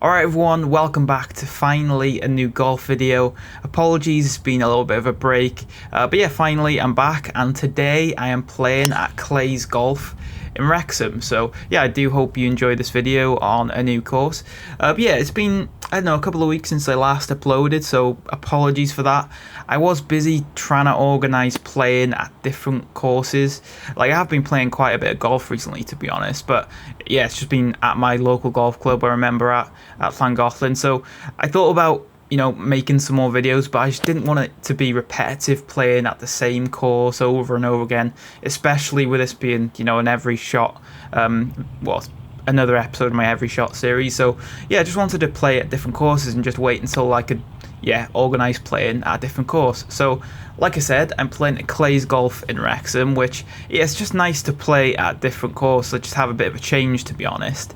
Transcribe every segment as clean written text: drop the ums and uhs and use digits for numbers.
Alright everyone, welcome back to finally a new golf video. Apologies, it's been a little bit of a break, but yeah, finally I'm back, and today I am playing at Clay's Golf in Wrexham. So yeah, I do hope you enjoy this video on a new course. But yeah, it's been, I don't know, a couple of weeks since I last uploaded, so apologies for that. I was busy trying to organise playing at different courses. Like, I have been playing quite a bit of golf recently, to be honest, but yeah, it's just been at my local golf club I remember at Llangollen. So I thought about, making some more videos, but I just didn't want it to be repetitive playing at the same course over and over again, especially with this being, an every shot, another episode of my every shot series. So yeah, I just wanted to play at different courses and just wait until I could organise playing at a different course. So like I said, I'm playing at Clay's Golf in Wrexham, which it's just nice to play at different courses, just have a bit of a change, to be honest.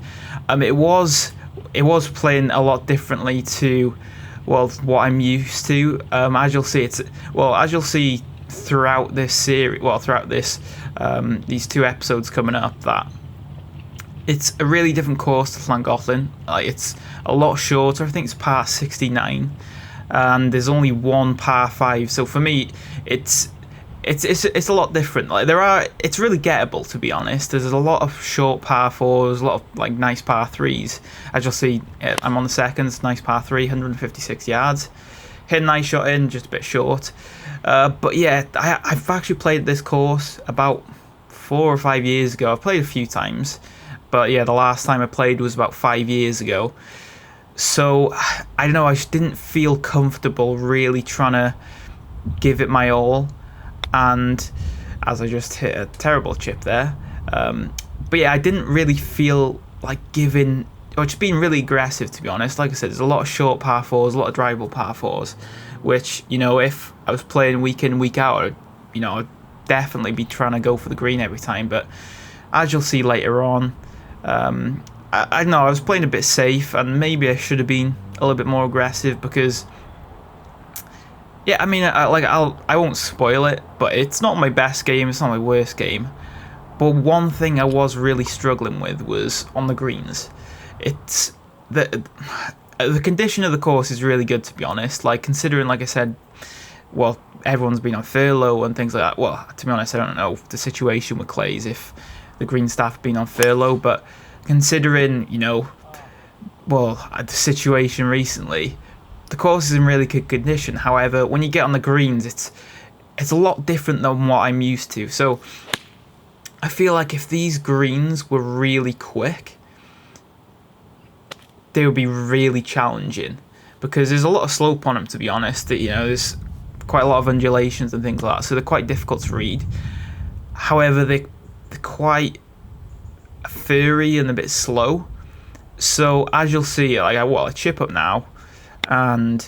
It was playing a lot differently to what I'm used to. As you'll see throughout this series, throughout this these two episodes coming up, that it's a really different course to Llangollen. It's a lot shorter. I think it's par 69, and there's only one par 5. So for me, it's a lot different. It's really gettable, to be honest. There's a lot of short par 4s, a lot of nice par 3s. As you'll see, I'm on the second. It's nice par 3, 156 yards. Hit a nice shot in, just a bit short. But yeah, I've actually played this course about 4 or 5 years ago. I've played a few times, but yeah, the last time I played was about 5 years ago. So I don't know, I just didn't feel comfortable really trying to give it my all. And as I just hit a terrible chip there, but yeah, I didn't really feel like giving, or just being really aggressive, to be honest. Like I said, there's a lot of short par 4s, a lot of drivable par 4s, which, if I was playing week in, week out, I'd definitely be trying to go for the green every time. But as you'll see later on, I know I was playing a bit safe, and maybe I should have been a little bit more aggressive, because yeah, I mean, I won't spoil it, but it's not my best game, it's not my worst game. But one thing I was really struggling with was on the greens. It's the condition of the course is really good, to be honest. Considering, like I said, everyone's been on furlough and things like that. Well, to be honest, I don't know the situation with Clays, if the green staff have been on furlough, but considering, the situation recently, the course is in really good condition. However, when you get on the greens, it's a lot different than what I'm used to. So I feel like if these greens were really quick, they would be really challenging, because there's a lot of slope on them, to be honest. There's quite a lot of undulations and things like that, so they're quite difficult to read. However, they're quite furry and a bit slow. So as you'll see, I chip up now, and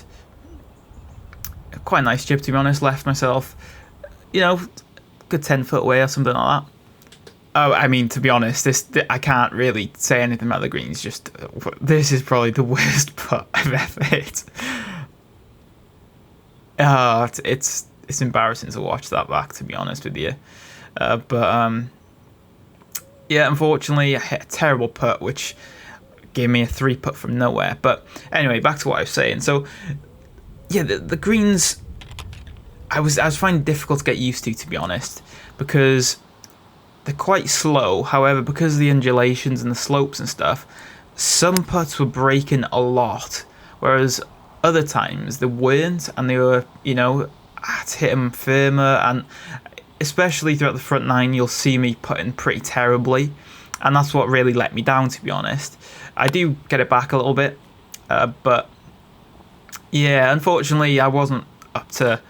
quite a nice chip, to be honest. Left myself, good 10 foot away or something like that. Oh, I mean, to be honest, I can't really say anything about the greens. Just this is probably the worst putt I've ever hit. It's embarrassing to watch that back, to be honest with you. Yeah, unfortunately, I hit a terrible putt, which gave me a 3 putt from nowhere. But anyway, back to what I was saying. So yeah, the greens, I was finding it difficult to get used to be honest, because they're quite slow. However, because of the undulations and the slopes and stuff, some putts were breaking a lot, whereas other times they weren't, and they were, I had to hit them firmer. And especially throughout the front nine, you'll see me putting pretty terribly, and that's what really let me down, to be honest. I do get it back a little bit, but yeah, unfortunately, I wasn't up to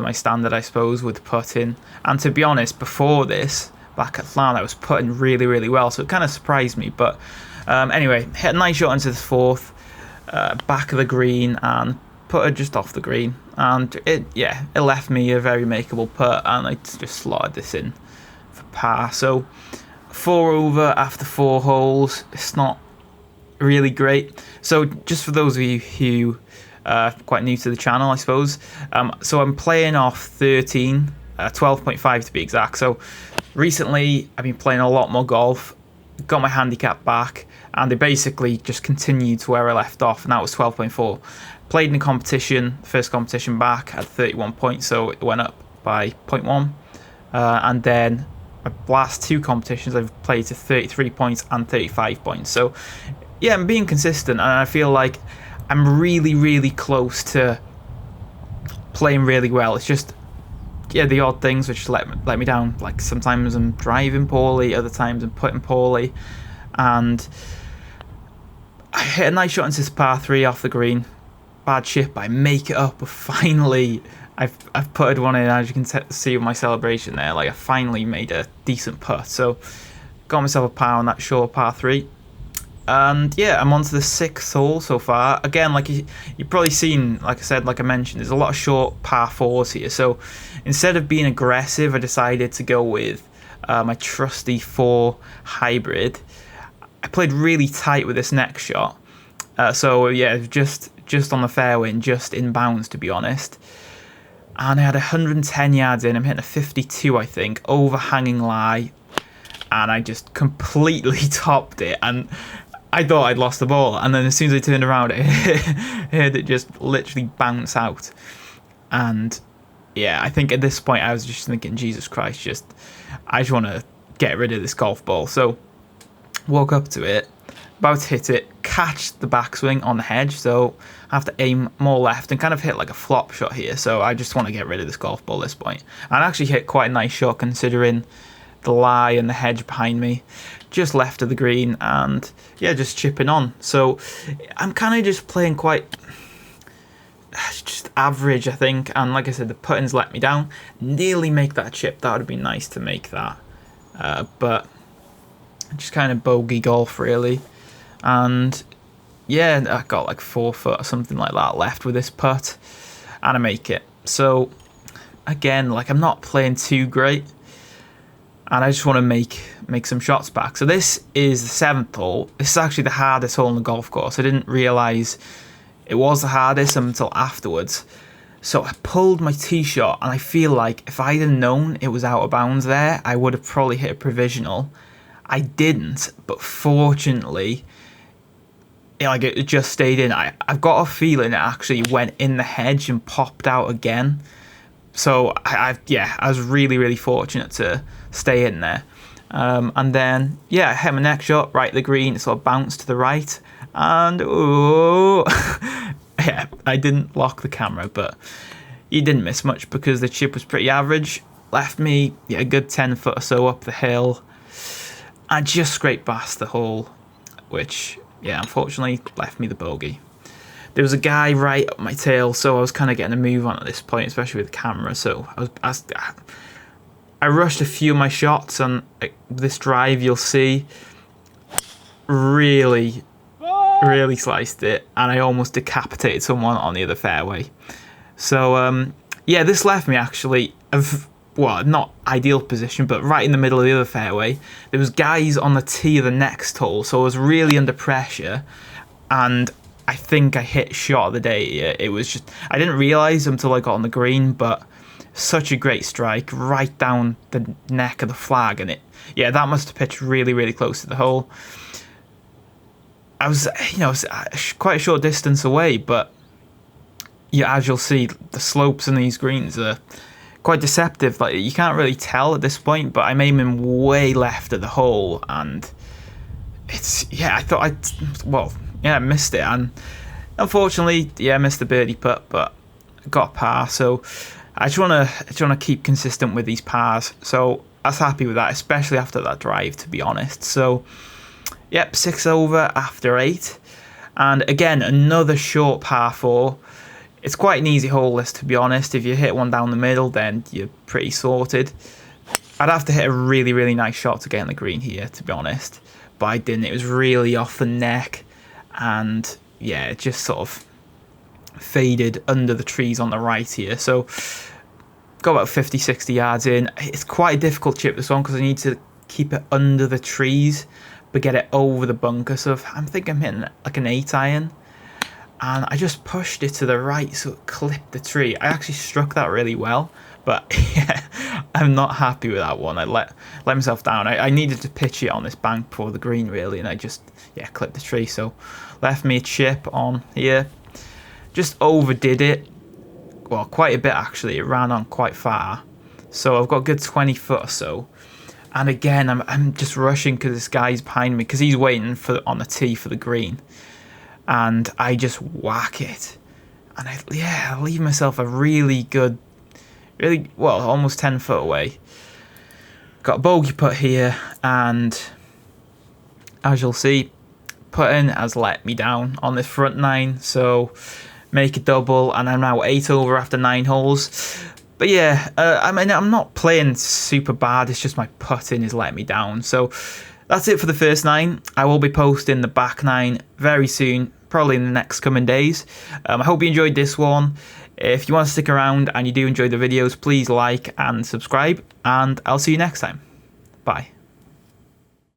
my standard, I suppose, with putting. And to be honest, before this, back at Llan, I was putting really, really well, so it kind of surprised me. But anyway, hit a nice shot into the fourth, back of the green, and put it just off the green, and it left me a very makeable putt, and I just slotted this in for par. So 4 over after 4 holes. It's not really great. So just for those of you who are quite new to the channel, I suppose, so I'm playing off 13, 12.5 to be exact. So recently I've been playing a lot more golf, got my handicap back, and they basically just continued to where I left off, and that was 12.4. Played in a competition, first competition back, at 31 points, so it went up by 0.1. And then my last two competitions I've played to 33 points and 35 points. So yeah, I'm being consistent, and I feel like I'm really, really close to playing really well. It's just, yeah, the odd things which let me down. Like sometimes I'm driving poorly, other times I'm putting poorly, and I hit a nice shot into this par 3 off the green. Bad chip, but I make it up. But finally, I've putted one in, as you can see with my celebration there. Like I finally made a decent putt, so got myself a par on that short par 3. And yeah, I'm on to the 6th hole so far. Again, like you've probably seen, like I said, like I mentioned, there's a lot of short par 4s here. So instead of being aggressive, I decided to go with my trusty 4 hybrid. I played really tight with this next shot. So yeah, just on the fairway and just in bounds, to be honest. And I had 110 yards in. I'm hitting a 52, I think, overhanging lie. And I just completely topped it. And I thought I'd lost the ball, and then as soon as I turned around, I heard it just literally bounce out. And yeah, I think at this point I was just thinking, Jesus Christ, I just want to get rid of this golf ball. So walk up to it, about to hit it, catch the backswing on the hedge, so I have to aim more left and kind of hit like a flop shot here. So I just want to get rid of this golf ball at this point. And I actually hit quite a nice shot considering the lie and the hedge behind me, just left of the green, and yeah, just chipping on. So I'm kind of just playing quite just average, I think, and like I said, the puttings let me down. Nearly make that chip. That would have been nice to make that, but just kind of bogey golf really. And yeah, I got like 4 foot or something like that left with this putt, and I make it. So again, like I'm not playing too great, and I just want to make some shots back. So this is the 7th hole. This is actually the hardest hole on the golf course. I didn't realise it was the hardest until afterwards. So I pulled my tee shot, and I feel like if I'd have known it was out of bounds there, I would have probably hit a provisional. I didn't, but fortunately, it just stayed in. I've got a feeling it actually went in the hedge and popped out again. So I was really, really fortunate to stay in there. And then, yeah, I hit my next shot right at the green. It sort of bounced to the right. And, oh, yeah, I didn't lock the camera, but you didn't miss much because the chip was pretty average. Left me a good 10 foot or so up the hill. I just scraped past the hole, which, yeah, unfortunately left me the bogey. There was a guy right up my tail, so I was kind of getting a move on at this point, especially with the camera. So I rushed a few of my shots, and this drive you'll see really sliced it, and I almost decapitated someone on the other fairway. So yeah, this left me actually not ideal position, but right in the middle of the other fairway. There was guys on the tee of the next hole, so I was really under pressure, and I think I hit shot of the day. It was just, I didn't realise until I got on the green, but such a great strike right down the neck of the flag, and that must have pitched really, really close to the hole. I was, quite a short distance away, but yeah, as you'll see, the slopes in these greens are quite deceptive. Like, you can't really tell at this point, but I'm aiming way left of the hole, and I missed it, and unfortunately, I missed the birdie putt, but got a par. So I just want to keep consistent with these pars. So I was happy with that, especially after that drive, to be honest. So yep, 6 over after 8, and again another short par 4. It's quite an easy hole, this, to be honest. If you hit one down the middle, then you're pretty sorted. I'd have to hit a really, really nice shot to get in the green here, to be honest, but I didn't. It was really off the neck, and yeah, it just sort of faded under the trees on the right here. So got about 50-60 yards in. It's quite a difficult chip, this one, because I need to keep it under the trees but get it over the bunker. So I'm thinking I'm hitting like an 8 iron, and I just pushed it to the right so it clipped the tree. I actually struck that really well, But yeah, I'm not happy with that one. I let myself down. I needed to pitch it on this bank before the green, really, and I just, yeah, clipped the tree. So left me a chip on here. Just overdid it. Well, quite a bit, actually. It ran on quite far. So I've got a good 20 foot or so. And again, I'm just rushing because this guy's behind me, because he's waiting on the tee for the green. And I just whack it. And I leave myself a really good, well, almost 10 foot away. Got a bogey putt here, and as you'll see, putting has let me down on this front nine. So make a double, and I'm now 8 over after 9 holes. But yeah, I mean, I'm not playing super bad. It's just my putting is letting me down. So that's it for the first 9. I will be posting the back 9 very soon, probably in the next coming days. I hope you enjoyed this one. If you want to stick around and you do enjoy the videos, please like and subscribe, and I'll see you next time. Bye.